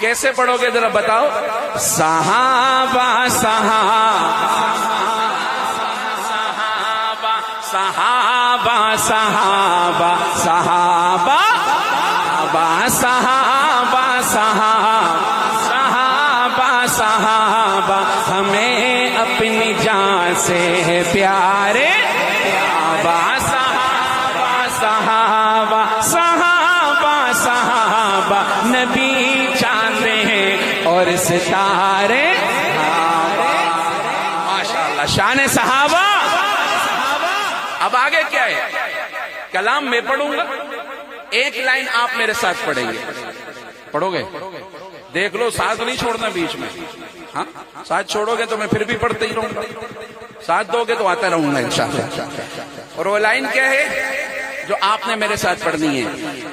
کیسے پڑھو گے ذرا بتاؤ؟ صحابہ صحابہ صحابہ صحابہ صحابہ صحابہ صحابہ صحابہ ہمیں اپنی جان سے ہے پیارے، صحابہ صحابہ صحابہ صحابہ نبی چاند ہیں اور ستارے، ماشاءاللہ شان صحابہ۔ اب آگے کیا ہے؟ کلام میں پڑھوں گا، ایک لائن آپ میرے ساتھ پڑھیں گے، پڑھو گے؟ دیکھ لو ساتھ نہیں چھوڑنا بیچ میں، ہاں ساتھ چھوڑو گے تو میں پھر بھی پڑھتے ہی رہوں گا، ساتھ دو گے تو آتا رہوں گا انشاءاللہ۔ اور وہ لائن کیا ہے جو آپ نے میرے ساتھ پڑھنی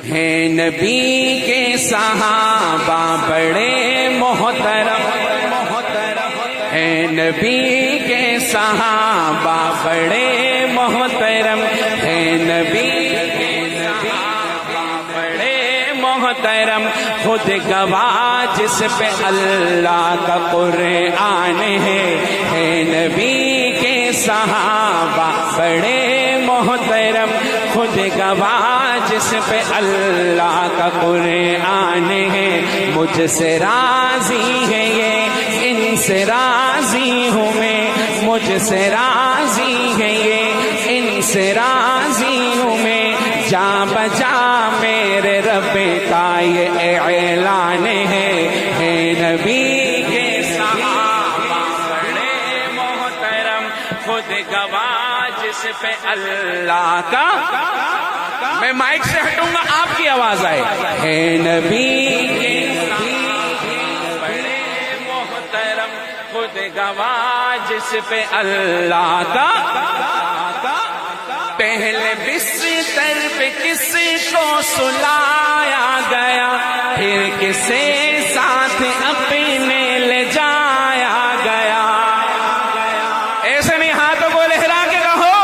ہے نبی کے صحابہ بڑے محترم، ہے نبی کے صحابہ بڑے محترم، ہے نبی کے صحابہ بڑے محترم، خود گواہ جس پہ اللہ کا قرآن ہے نبی کے صحابہ بڑے محترم، خود گواہ جس پہ اللہ کا قرآن ہے، مجھ سے راضی ہے یہ ان سے راضی ہوں میں، مجھ سے راضی ہے یہ ان سے راضی ہوں میں، جا بجا میرے رب کا یہ اعلان ہے نبی کے صحابہ بڑے محترم، خود گواہ جس پہ اللہ کا، میں مائک سے ہٹوں گا آپ کی آواز آئے، ہے نبی کے صحابہ بڑے محترم، خود گواہ جس پہ اللہ کا، پہلے بستر پہ کسی کو سلایا گیا، پھر کسی ساتھ اپنے لے جایا گیا، ایسے نہیں ہاتھوں کو لہرا کے کہو،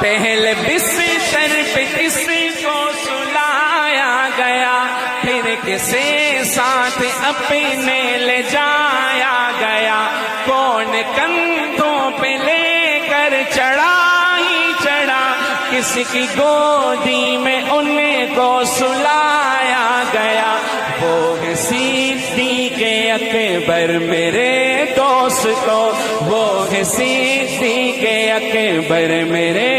پہلے بستر پہ کسی کو سلایا گیا، پھر کسی ساتھ اپنے لے جایا گیا، کون کندھوں پہ لے کر چڑھا کسی کی گودی میں ان کو سلایا گیا، وہ ہے صدیق اکبر میرے دوستو، وہ ہے صدیق اکبر میرے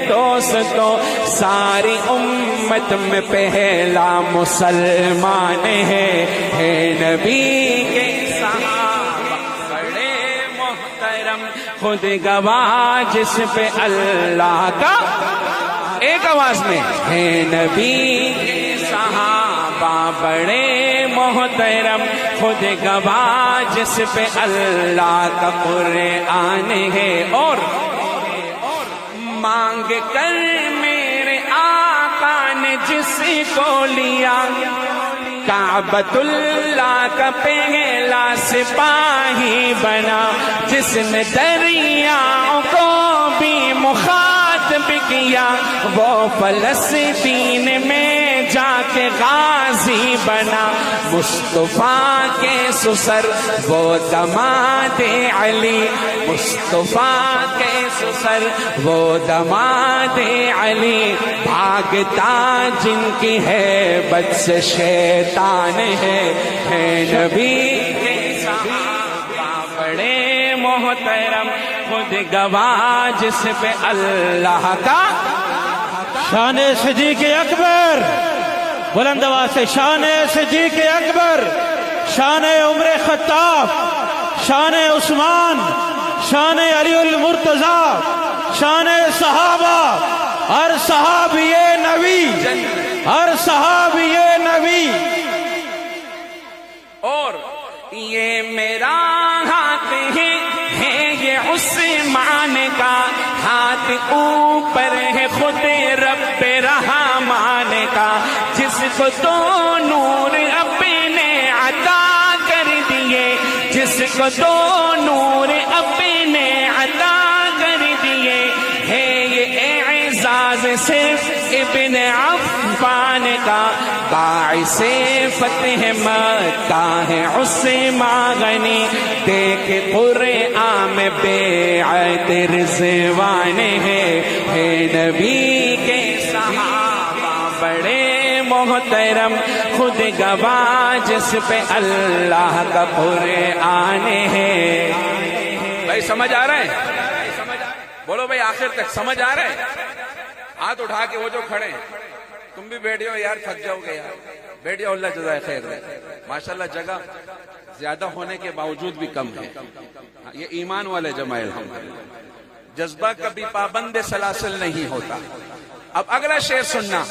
دوستو، ساری امت میں پہلا مسلمان ہے نبی کے صحابہ بڑے محترم، خود گواہ جس پہ اللہ کا، ایک آواز میں ہے نبی کے صحابہ بڑے محترم، خود گواہ جس پہ اللہ کا قرآن ہے، اور مانگ کر میرے آقا نے جس کو لیا، کعبۃ اللہ کا پہلا سپاہی بنا، جس نے دریاؤں کو بھی مخاطب کیا، وہ فلسطین میں جا کے غازی بنا، مصطفیٰ کے سسر وہ دماد علی، مصطفیٰ کے سسر وہ دماد علی، بھاگتا جن کی ہیبت سے شیطان ہے نبی کے صحابہ بڑے محترم، خود گواہ جس پہ اللہ کا، شان صدیق اکبر، بلند آواز سے شان صدیق اکبر، شان عمر خطاب، شان عثمان، شان علی المرتضی، شان صحابہ، ہر صحابی نبی، ہر صحابی نبی۔ اور یہ میرا ہاتھ ہے یہ عثمان کا ہاتھ، اوپر ہے خود رب رحمان کا، جس کو تو نور اپنے عطا کر دیے، جس کو تو نور اپنے عطا کر دیے، ہے یہ اعزاز صرف ابن عفان کا باعث فتح مکہ ہے عثمان غنی دیکھ قرآن میں بیعت رضوان ہے نبی کے صحابہ بڑے محترم خود گواہ جس پہ اللہ کا قرآن ہے. بھائی سمجھ آ رہا ہے؟ بولو بھائی آخر تک سمجھ آ رہا ہے؟ ہاتھ اٹھا کے وہ جو کھڑے ہیں تم بھی بیٹھ جاؤ یار, تھک جاؤ گے یار, بیٹھ جاؤ, اللہ جزائے خیر. ماشاءاللہ جگہ زیادہ ہونے کے باوجود بھی کم ہے, یہ ایمان والے جمع الحمدللہ. جذبہ کبھی پابند سلاسل نہیں ہوتا. اب اگلا شعر سننا.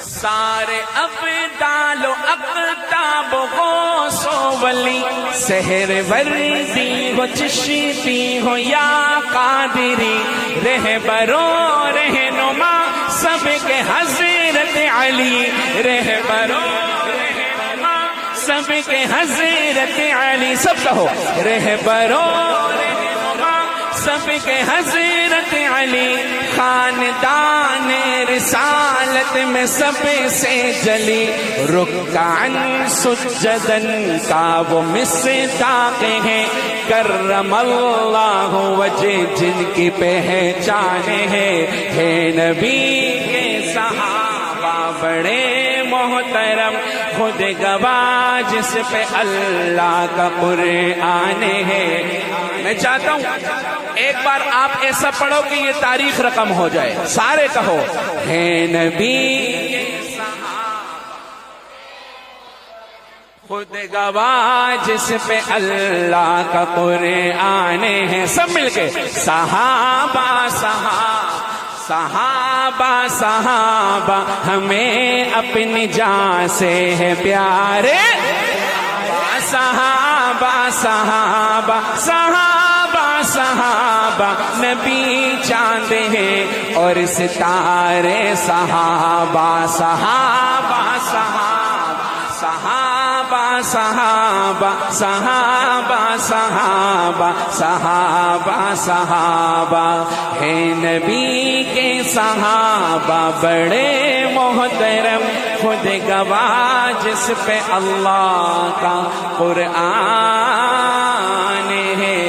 سارے ابدال و اقطاب غوث و ولی سحر وردی ہو چشتی ہو یا قادری رہبرو رہنما سب کے حضرت علی رہبرو رہنما سب کے حضرت علی. سب کہو رہبرو سب کے حضرت علی خاندان رسالت میں سب سے جلی رکعن سجدن کا وہ مصداق ہیں کرم اللہ وجہ جن کی پہچان ہے نبی کے صحابہ بڑے محترم خود گواہ جس پہ اللہ کا قرآن ہے. میں چاہتا ہوں ایک بار آپ ایسا پڑھو کہ یہ تاریخ رقم ہو جائے. سارے کہو ہے نبی خود گواہ جس پہ اللہ کا قرآن ہے. سب مل کے صحابہ صحابہ صحابہ ہمیں اپنی جان سے ہے پیارے. صحابہ صحابہ صحابہ صحابہ نبی چاند ہے اور ستارے. صحابہ صحابہ صحابہ صحابہ صحابہ صحابہ صحابہ صحابہ ہے نبی کے صحابہ بڑے محترم خود گواہ جس پہ اللہ کا قرآن ہے.